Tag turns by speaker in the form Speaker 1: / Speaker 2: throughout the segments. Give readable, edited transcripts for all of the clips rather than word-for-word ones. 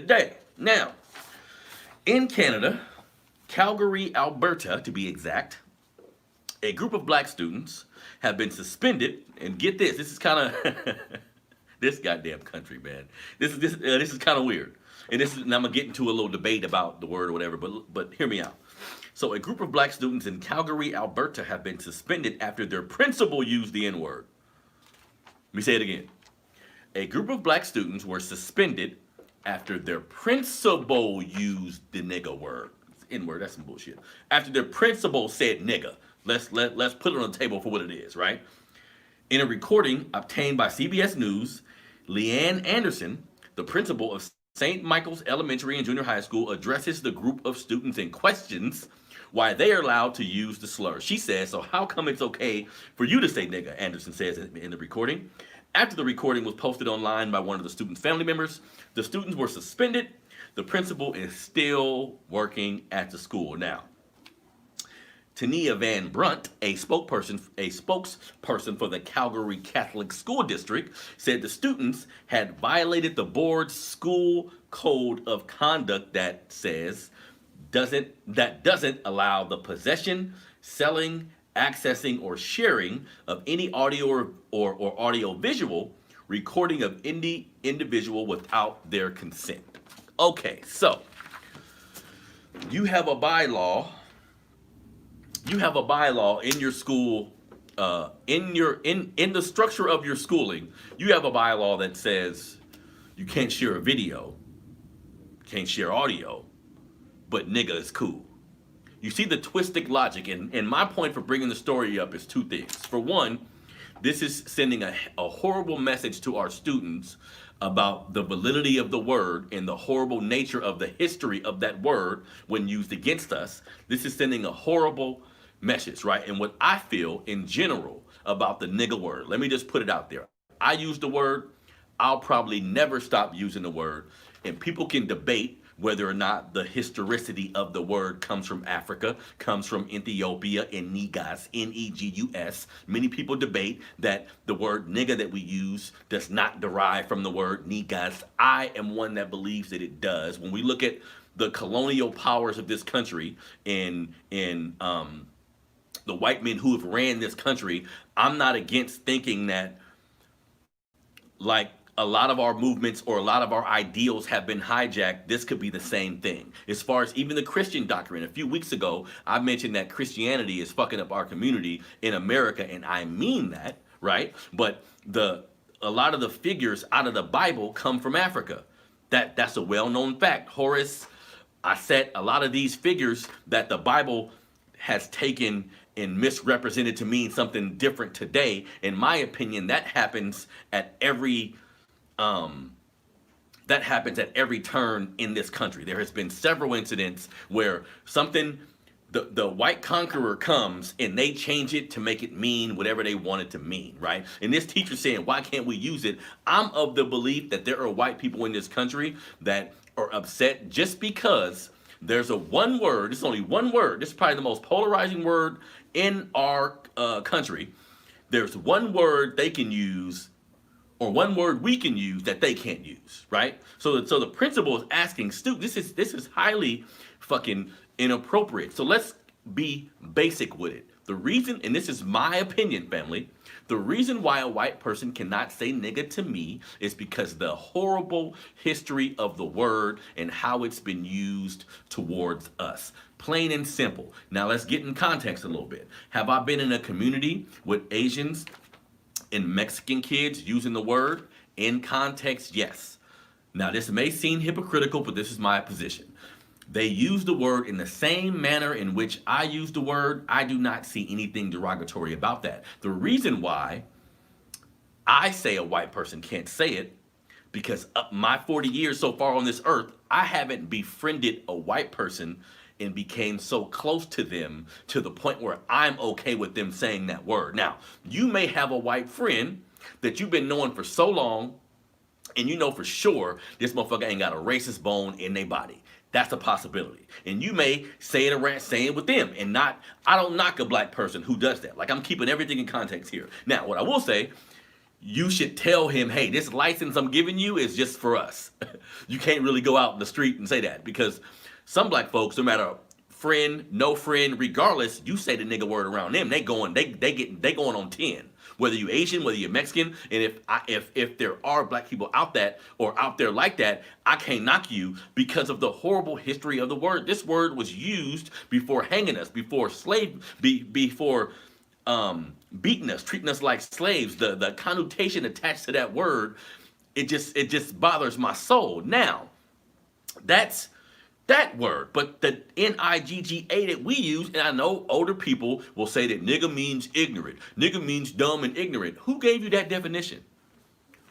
Speaker 1: today. Now, in Canada, Calgary, Alberta, to be exact, a group of black students have been suspended. And get this, this is kind of this goddamn country, man. This is kind of weird. And I'm gonna get into a little debate about the word or whatever. But hear me out. So, a group of black students in Calgary, Alberta, have been suspended after their principal used the N word. Let me say it again. A group of black students were suspended after their principal used the nigga word. N-word, that's some bullshit. After their principal said nigga. Let's put it on the table for what it is, right? In a recording obtained by CBS News, Leanne Anderson, the principal of St. Michael's Elementary and Junior High School, addresses the group of students and questions why they are allowed to use the slur. She says, so how come it's okay for you to say nigga, Anderson says in the recording. After the recording was posted online by one of the students' family members, the students were suspended. The principal is still working at the school. Now, Tania Van Brunt, a spokesperson for the Calgary Catholic School District, said the students had violated the board's school code of conduct that doesn't allow the possession, selling, accessing, or sharing of any audio or audio visual recording of any individual without their consent. Okay, so you have a bylaw in your school, in the structure of your schooling. You have a bylaw that says you can't share a video, can't share audio, but nigga is cool. You see the twisted logic, and my point for bringing the story up is two things. For one, this is sending a horrible message to our students about the validity of the word and the horrible nature of the history of that word when used against us. This is sending a horrible message, right? And what I feel in general about the nigga word, let me just put it out there. I use the word. I'll probably never stop using the word. And people can debate whether or not the historicity of the word comes from Africa, comes from Ethiopia, and negus, N-E-G-U-S. Many people debate that the word nigga that we use does not derive from the word negus. I am one that believes that it does. When we look at the colonial powers of this country and the white men who have ran this country, I'm not against thinking that, like, a lot of our movements or a lot of our ideals have been hijacked. This could be the same thing. As far as even the Christian doctrine, a few weeks ago, I mentioned that Christianity is fucking up our community in America, and I mean that, right? But a lot of the figures out of the Bible come from Africa. That's a well-known fact. Horus, Aset, a lot of these figures that the Bible has taken and misrepresented to mean something different today. In my opinion, that happens at every turn in this country. There has been several incidents where the white conqueror comes and they change it to make it mean whatever they want it to mean, right? And this teacher saying, why can't we use it? I'm of the belief that there are white people in this country that are upset just because there's a one word. It's only one word. This is probably the most polarizing word in our country. There's one word they can use, or one word we can use that they can't use, right? So the principal is asking students, this is highly fucking inappropriate. So let's be basic with it. The reason, and this is my opinion, family, the reason why a white person cannot say nigga to me is because the horrible history of the word and how it's been used towards us. Plain and simple. Now let's get in context a little bit. Have I been in a community with Asians and Mexican kids using the word? In context, yes. Now this may seem hypocritical, but this is my position. They use the word in the same manner in which I use the word. I do not see anything derogatory about that. The reason why I say a white person can't say it, because my 40 years so far on this earth, I haven't befriended a white person and became so close to them to the point where I'm okay with them saying that word. Now, you may have a white friend that you've been knowing for so long, and you know for sure this motherfucker ain't got a racist bone in their body. That's a possibility. And you may say it with them, and I don't knock a black person who does that. Like, I'm keeping everything in context here. Now, what I will say, you should tell him, hey, this license I'm giving you is just for us. You can't really go out in the street and say that, because some black folks, no matter friend, no friend, regardless, you say the nigga word around them, they going on 10. Whether you Asian, whether you're Mexican, and if there are black people out there like that, I can't knock you because of the horrible history of the word. This word was used before hanging us, before before beating us, treating us like slaves. The connotation attached to that word, it just bothers my soul. Now, that's that word, but the Nigga that we use, and I know older people will say that nigga means ignorant, nigga means dumb and ignorant. Who gave you that definition?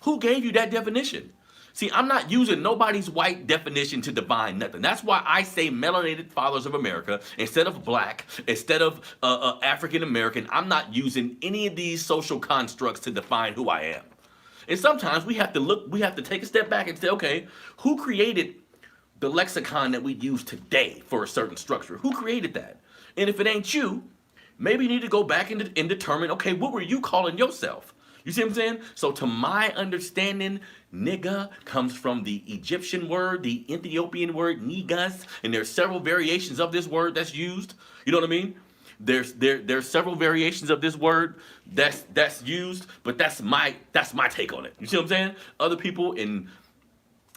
Speaker 1: Who gave you that definition? See, I'm not using nobody's white definition to define nothing. That's why I say melanated fathers of America instead of black, instead of African American. I'm not using any of these social constructs to define who I am. And sometimes we have to take a step back and say, okay, who created the lexicon that we use today for a certain structure? Who created that? And if it ain't you, maybe you need to go back and determine, okay, what were you calling yourself? You see what I'm saying? So to my understanding, nigga comes from the Egyptian word, the Ethiopian word, nigas, and there's several variations of this word that's used. You know what I mean? There's several variations of this word that's used, but that's my take on it. You see what I'm saying? Other people in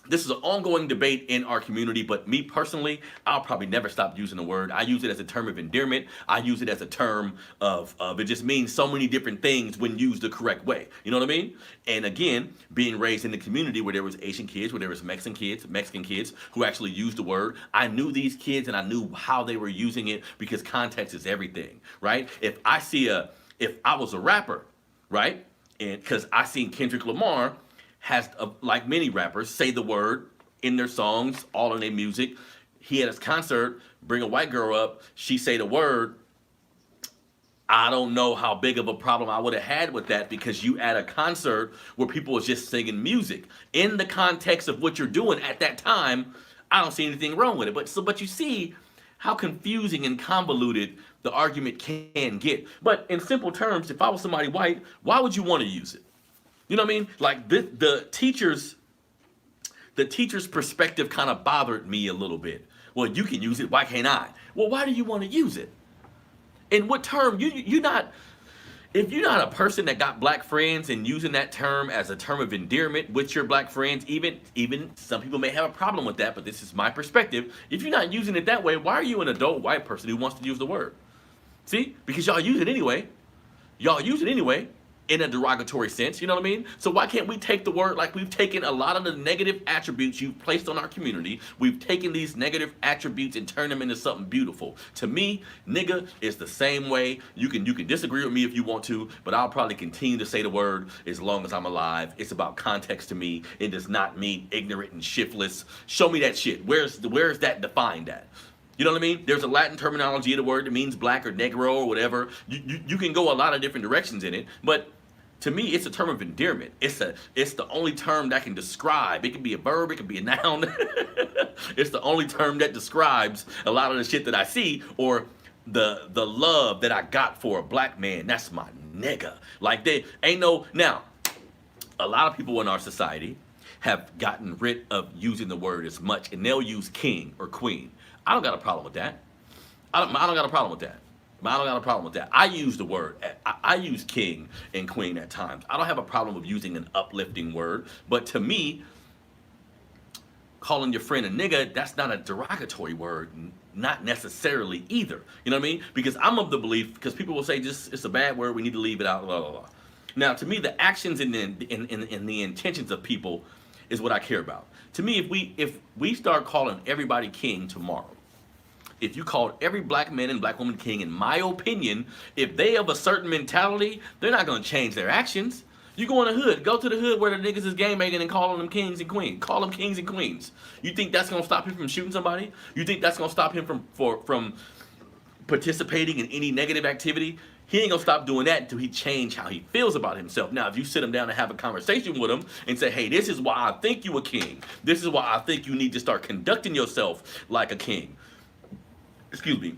Speaker 1: This is an ongoing debate in our community, but me personally, I'll probably never stop using the word. I use it as a term of endearment. I use it as a term of it just means so many different things when used the correct way. You know what I mean? And again, being raised in the community where there was Asian kids, where there was Mexican kids who actually used the word, I knew these kids and I knew how they were using it because context is everything, right? If I was a rapper, right? And because I seen Kendrick Lamar has, like many rappers, say the word in their songs, all in their music. He at his concert, bring a white girl up, she say the word. I don't know how big of a problem I would have had with that, because you at a concert where people was just singing music. In the context of what you're doing at that time, I don't see anything wrong with it. But you see how confusing and convoluted the argument can get. But in simple terms, if I was somebody white, why would you want to use it? You know what I mean? Like the teacher's perspective kind of bothered me a little bit. Well, you can use it. Why can't I? Well, why do you want to use it? In what term? You're not. If you're not a person that got black friends and using that term as a term of endearment with your black friends, even some people may have a problem with that, but this is my perspective. If you're not using it that way, why are you an adult white person who wants to use the word? See? Because y'all use it anyway. Y'all use it anyway. In a derogatory sense, you know what I mean? So why can't we take the word, like we've taken a lot of the negative attributes you've placed on our community, we've taken these negative attributes and turned them into something beautiful. To me, nigga is the same way. You can disagree with me if you want to, but I'll probably continue to say the word as long as I'm alive. It's about context to me. It does not mean ignorant and shiftless. Show me that shit. Where's that defined at? You know what I mean? There's a Latin terminology of the word that means black or negro or whatever. You can go a lot of different directions in it, but to me, it's a term of endearment. It's the only term that can describe. It can be a verb. It can be a noun. It's the only term that describes a lot of the shit that I see, or the love that I got for a black man. That's my nigga. Like, they ain't no. Now, a lot of people in our society have gotten rid of using the word as much, and they'll use king or queen. I don't got a problem with that. I don't got a problem with that. I don't got a problem with that. I use the word. I use king and queen at times. I don't have a problem with using an uplifting word. But to me, calling your friend a nigga, that's not a derogatory word. Not necessarily either. You know what I mean? Because I'm of the belief, because people will say just it's a bad word, we need to leave it out, blah, blah, blah. Now, to me, the actions and the intentions of people is what I care about. To me, if we start calling everybody king tomorrow, if you called every black man and black woman king, in my opinion, if they have a certain mentality, they're not going to change their actions. You go in the hood, go to the hood where the niggas is game making and calling them kings and queens. Call them kings and queens. You think that's going to stop him from shooting somebody? You think that's going to stop him from participating in any negative activity? He ain't going to stop doing that until he change how he feels about himself. Now, if you sit him down and have a conversation with him and say, hey, this is why I think you a king. This is why I think you need to start conducting yourself like a king. Excuse me,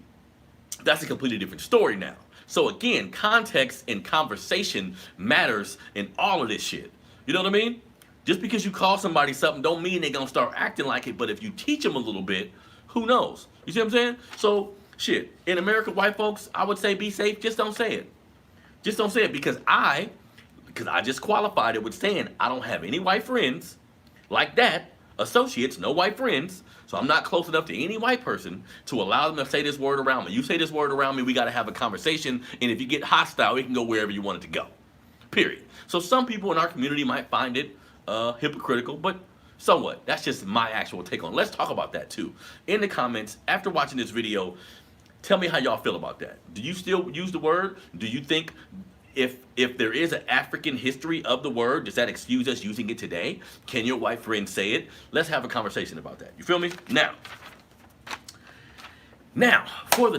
Speaker 1: that's a completely different story now. So again, context and conversation matters in all of this shit. You know what I mean? Just because you call somebody something don't mean they're gonna start acting like it, but if you teach them a little bit, who knows? You see what I'm saying? So shit, in America, white folks, I would say be safe, just don't say it. Just don't say it because I just qualified it with saying I don't have any white friends like that, associates, no white friends. So I'm not close enough to any white person to allow them to say this word around me. You say this word around me, we got to have a conversation. And if you get hostile, it can go wherever you want it to go. Period. So some people in our community might find it hypocritical, but so what? That's just my actual take on it. Let's talk about that too. In the comments, after watching this video, tell me how y'all feel about that. Do you still use the word? Do you think if there is an African history of the word, does that excuse us using it today? Can your white friend say it? Let's have a conversation about that. You feel me? Now, for the